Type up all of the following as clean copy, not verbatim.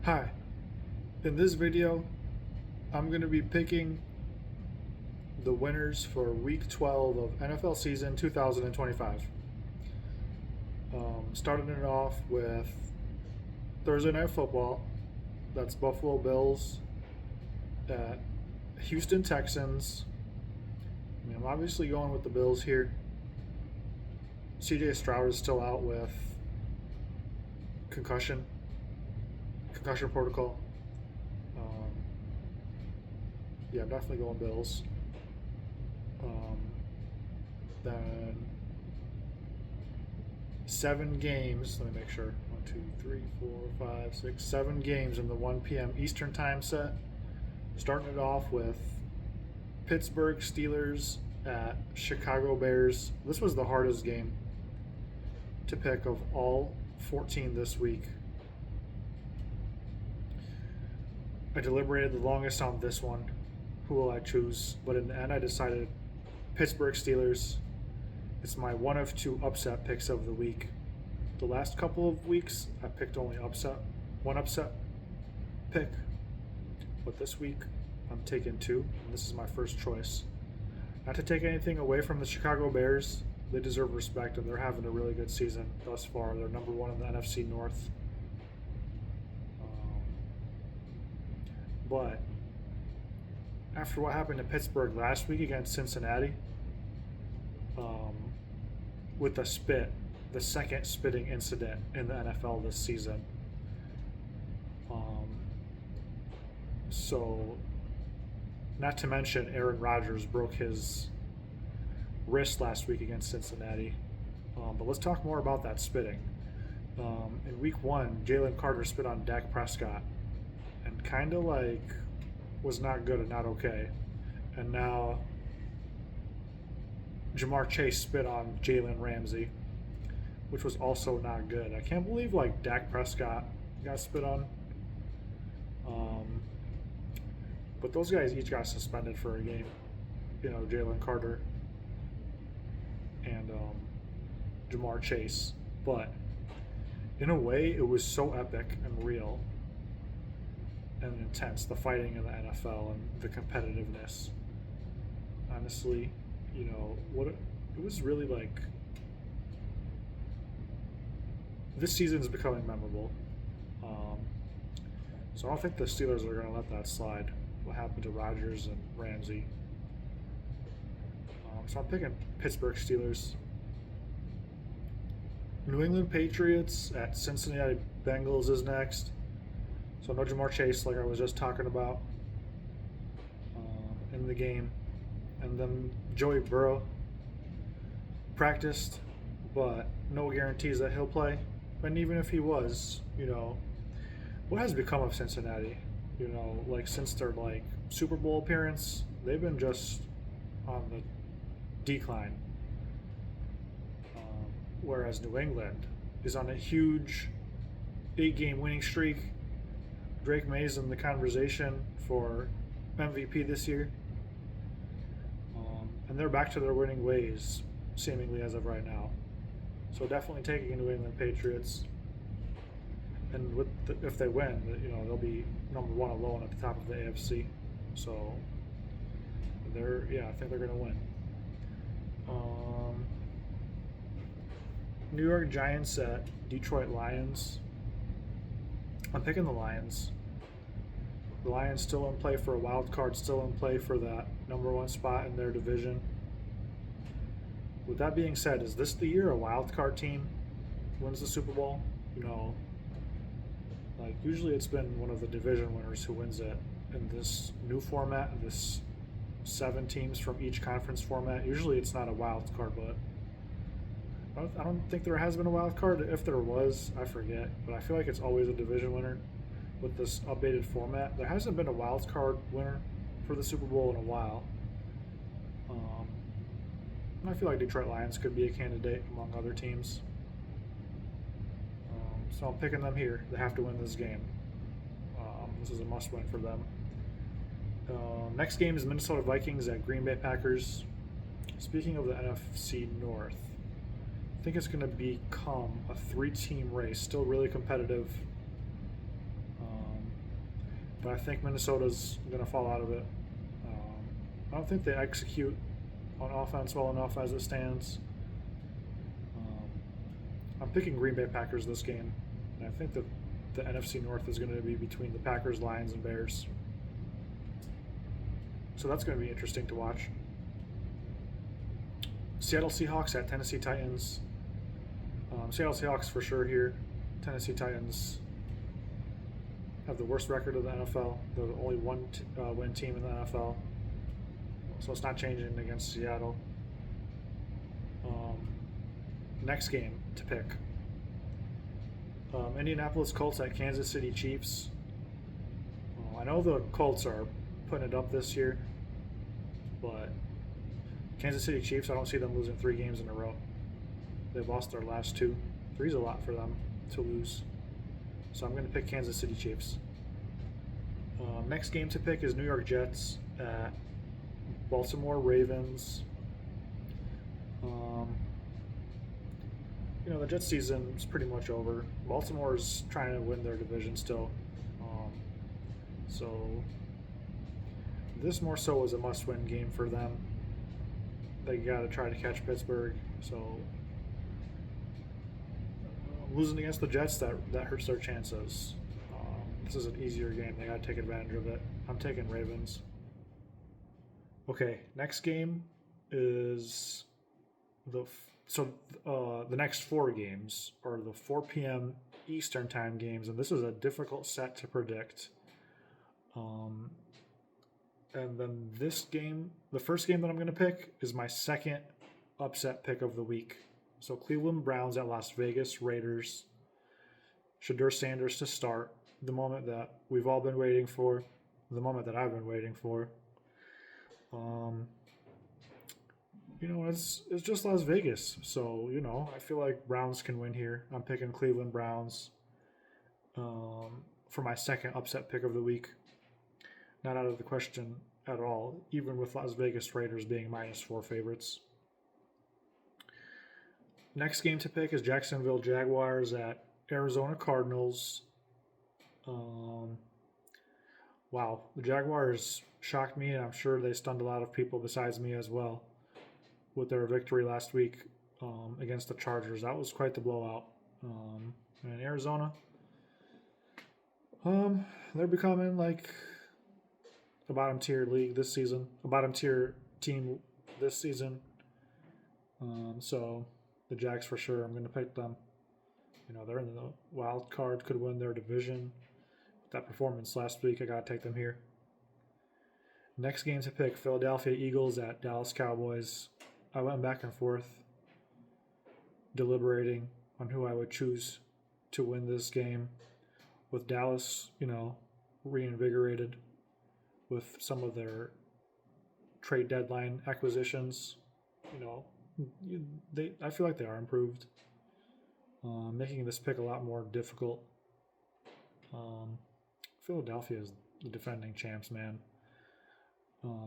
Hi, in this video, I'm going to be picking the winners for Week 12 of NFL season 2025. Starting it off with Thursday Night Football. That's Buffalo Bills at Houston Texans. I'm obviously going with the Bills here. CJ Stroud is still out with concussion protocol. Yeah, I'm definitely going Bills. Then 7 games. Let me make sure. 1, 2, 3, 4, 5, 6, 7 games in the 1 p.m. Eastern time set. Starting it off with Pittsburgh Steelers at Chicago Bears. This was the hardest game to pick of all 14 this week. I deliberated the longest on this one. Who will I choose? But in the end, I decided Pittsburgh Steelers. It's my one of 2 upset picks of the week. The last couple of weeks, I picked only one upset pick. But this week, I'm taking 2, and this is my first choice. Not to take anything away from the Chicago Bears. They deserve respect, and they're having a really good season thus far. They're number 1 in the NFC North. But after what happened to Pittsburgh last week against Cincinnati, with the second spitting incident in the NFL this season. So, not to mention Aaron Rodgers broke his wrist last week against Cincinnati. But let's talk more about that spitting. In week 1, Jalen Carter spit on Dak Prescott and kind of was not good and not okay. And now Ja'Marr Chase spit on Jalen Ramsey, which was also not good. I can't believe Dak Prescott got spit on. But those guys each got suspended for a game. Jalen Carter and Ja'Marr Chase. But in a way, it was so epic and real and intense, the fighting in the NFL and the competitiveness. Honestly, it was really this season is becoming memorable. So I don't think the Steelers are going to let that slide. What happened to Rodgers and Ramsey? So I'm picking Pittsburgh Steelers. New England Patriots at Cincinnati Bengals is next. So no Ja'Marr Chase, like I was just talking about, in the game. And then Joey Burrow practiced, but no guarantees that he'll play. And even if he was, what has become of Cincinnati? Since their Super Bowl appearance, they've been just on the decline. Whereas New England is on a huge 8-game winning streak. Drake May's in the conversation for MVP this year. And they're back to their winning ways, seemingly as of right now. So definitely taking New England Patriots. And if they win, they'll be number 1 alone at the top of the AFC. So I think they're going to win. New York Giants at Detroit Lions. I'm picking the Lions. The Lions still in play for a wild card, still in play for that number 1 spot in their division. With that being said, is this the year a wild card team wins the Super Bowl? Usually it's been one of the division winners who wins it. In this new format, this 7 teams from each conference format, usually it's not a wild card, but I don't think there has been a wild card. If there was, I forget. But I feel like it's always a division winner with this updated format. There hasn't been a wild card winner for the Super Bowl in a while. I feel like Detroit Lions could be a candidate among other teams. So I'm picking them here. They have to win this game. This is a must-win for them. Next game is Minnesota Vikings at Green Bay Packers. Speaking of the NFC North, I think it's going to become a 3-team race, still really competitive. but I think Minnesota's going to fall out of it. I don't think they execute on offense well enough as it stands. I'm picking Green Bay Packers this game, and I think that the NFC North is going to be between the Packers, Lions, and Bears. So that's going to be interesting to watch. Seattle Seahawks at Tennessee Titans. Seattle Seahawks for sure here. Tennessee Titans have the worst record of the NFL. They're the only one win team in the NFL. So it's not changing against Seattle. Next game to pick. Indianapolis Colts at Kansas City Chiefs. I know the Colts are putting it up this year, but Kansas City Chiefs, I don't see them losing 3 games in a row. They've lost their last 2. 3's a lot for them to lose. So I'm going to pick Kansas City Chiefs. Next game to pick is New York Jets at Baltimore Ravens. The Jets season is pretty much over. Baltimore's trying to win their division still. So this more so was a must-win game for them. They got to try to catch Pittsburgh. So losing against the Jets, that hurts their chances. This is an easier game. They got to take advantage of it. I'm taking Ravens. Okay, next game is the next 4 games are the 4 p.m. Eastern time games, and this is a difficult set to predict. And then this game, the first game that I'm going to pick is my second upset pick of the week. So Cleveland Browns at Las Vegas Raiders. Shedeur Sanders to start. The moment that we've all been waiting for. The moment that I've been waiting for. It's just Las Vegas. So, I feel like Browns can win here. I'm picking Cleveland Browns for my second upset pick of the week. Not out of the question at all, even with Las Vegas Raiders being -4 favorites. Next game to pick is Jacksonville Jaguars at Arizona Cardinals. Wow, the Jaguars shocked me, and I'm sure they stunned a lot of people besides me as well with their victory last week against the Chargers. That was quite the blowout. And Arizona, they're becoming like a bottom tier league this season, a bottom tier team this season. So the Jags for sure, I'm going to pick them. They're in the wild card, could win their division. With that performance last week, I got to take them here. Next game to pick, Philadelphia Eagles at Dallas Cowboys. I went back and forth, deliberating on who I would choose to win this game. With Dallas, reinvigorated with some of their trade deadline acquisitions, I feel like they are improved, making this pick a lot more difficult. Philadelphia is the defending champs, man.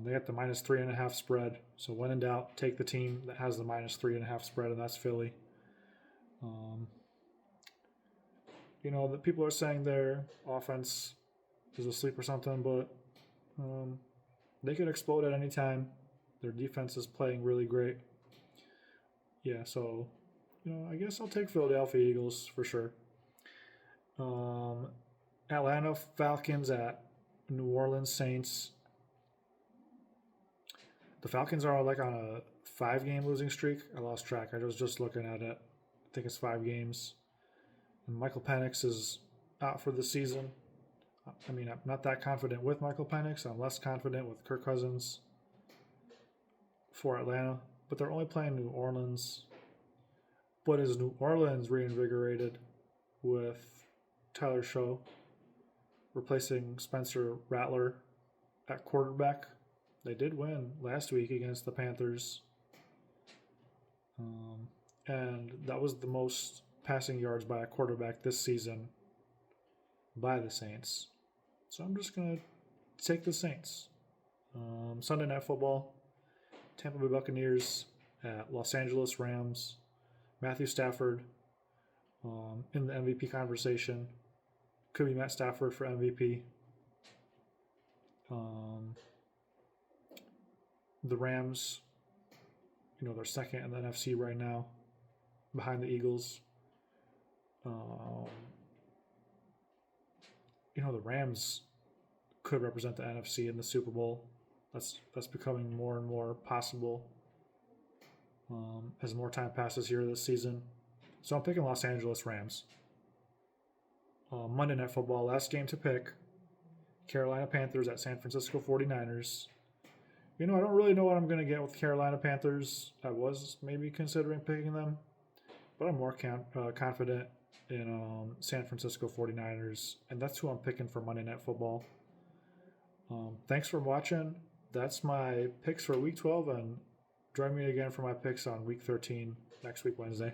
They got the -3.5 spread. So when in doubt, take the team that has the -3.5 spread, and that's Philly. The people are saying their offense is asleep or something, but they could explode at any time. Their defense is playing really great. Yeah, so I guess I'll take Philadelphia Eagles for sure. Atlanta Falcons at New Orleans Saints. The Falcons are like on a 5-game losing streak. I lost track. I was just looking at it. I think it's 5 games. And Michael Penix is out for the season. I mean, I'm not that confident with Michael Penix. I'm less confident with Kirk Cousins for Atlanta. But they're only playing New Orleans. But is New Orleans reinvigorated with Tyler Show replacing Spencer Rattler at quarterback? They did win last week against the Panthers. And that was the most passing yards by a quarterback this season by the Saints. So I'm just going to take the Saints. Sunday Night Football, Tampa Bay Buccaneers at Los Angeles Rams. Matthew Stafford in the MVP conversation. Could be Matt Stafford for MVP. Um, the Rams, they're second in the NFC right now, behind the Eagles. The Rams could represent the NFC in the Super Bowl. That's becoming more and more possible as more time passes here this season. So I'm picking Los Angeles Rams. Monday Night Football, last game to pick. Carolina Panthers at San Francisco 49ers. I don't really know what I'm going to get with Carolina Panthers. I was maybe considering picking them, but I'm more confident in San Francisco 49ers, and that's who I'm picking for Monday Night Football. Thanks for watching. That's my picks for Week 12, and join me again for my picks on Week 13 next week, Wednesday.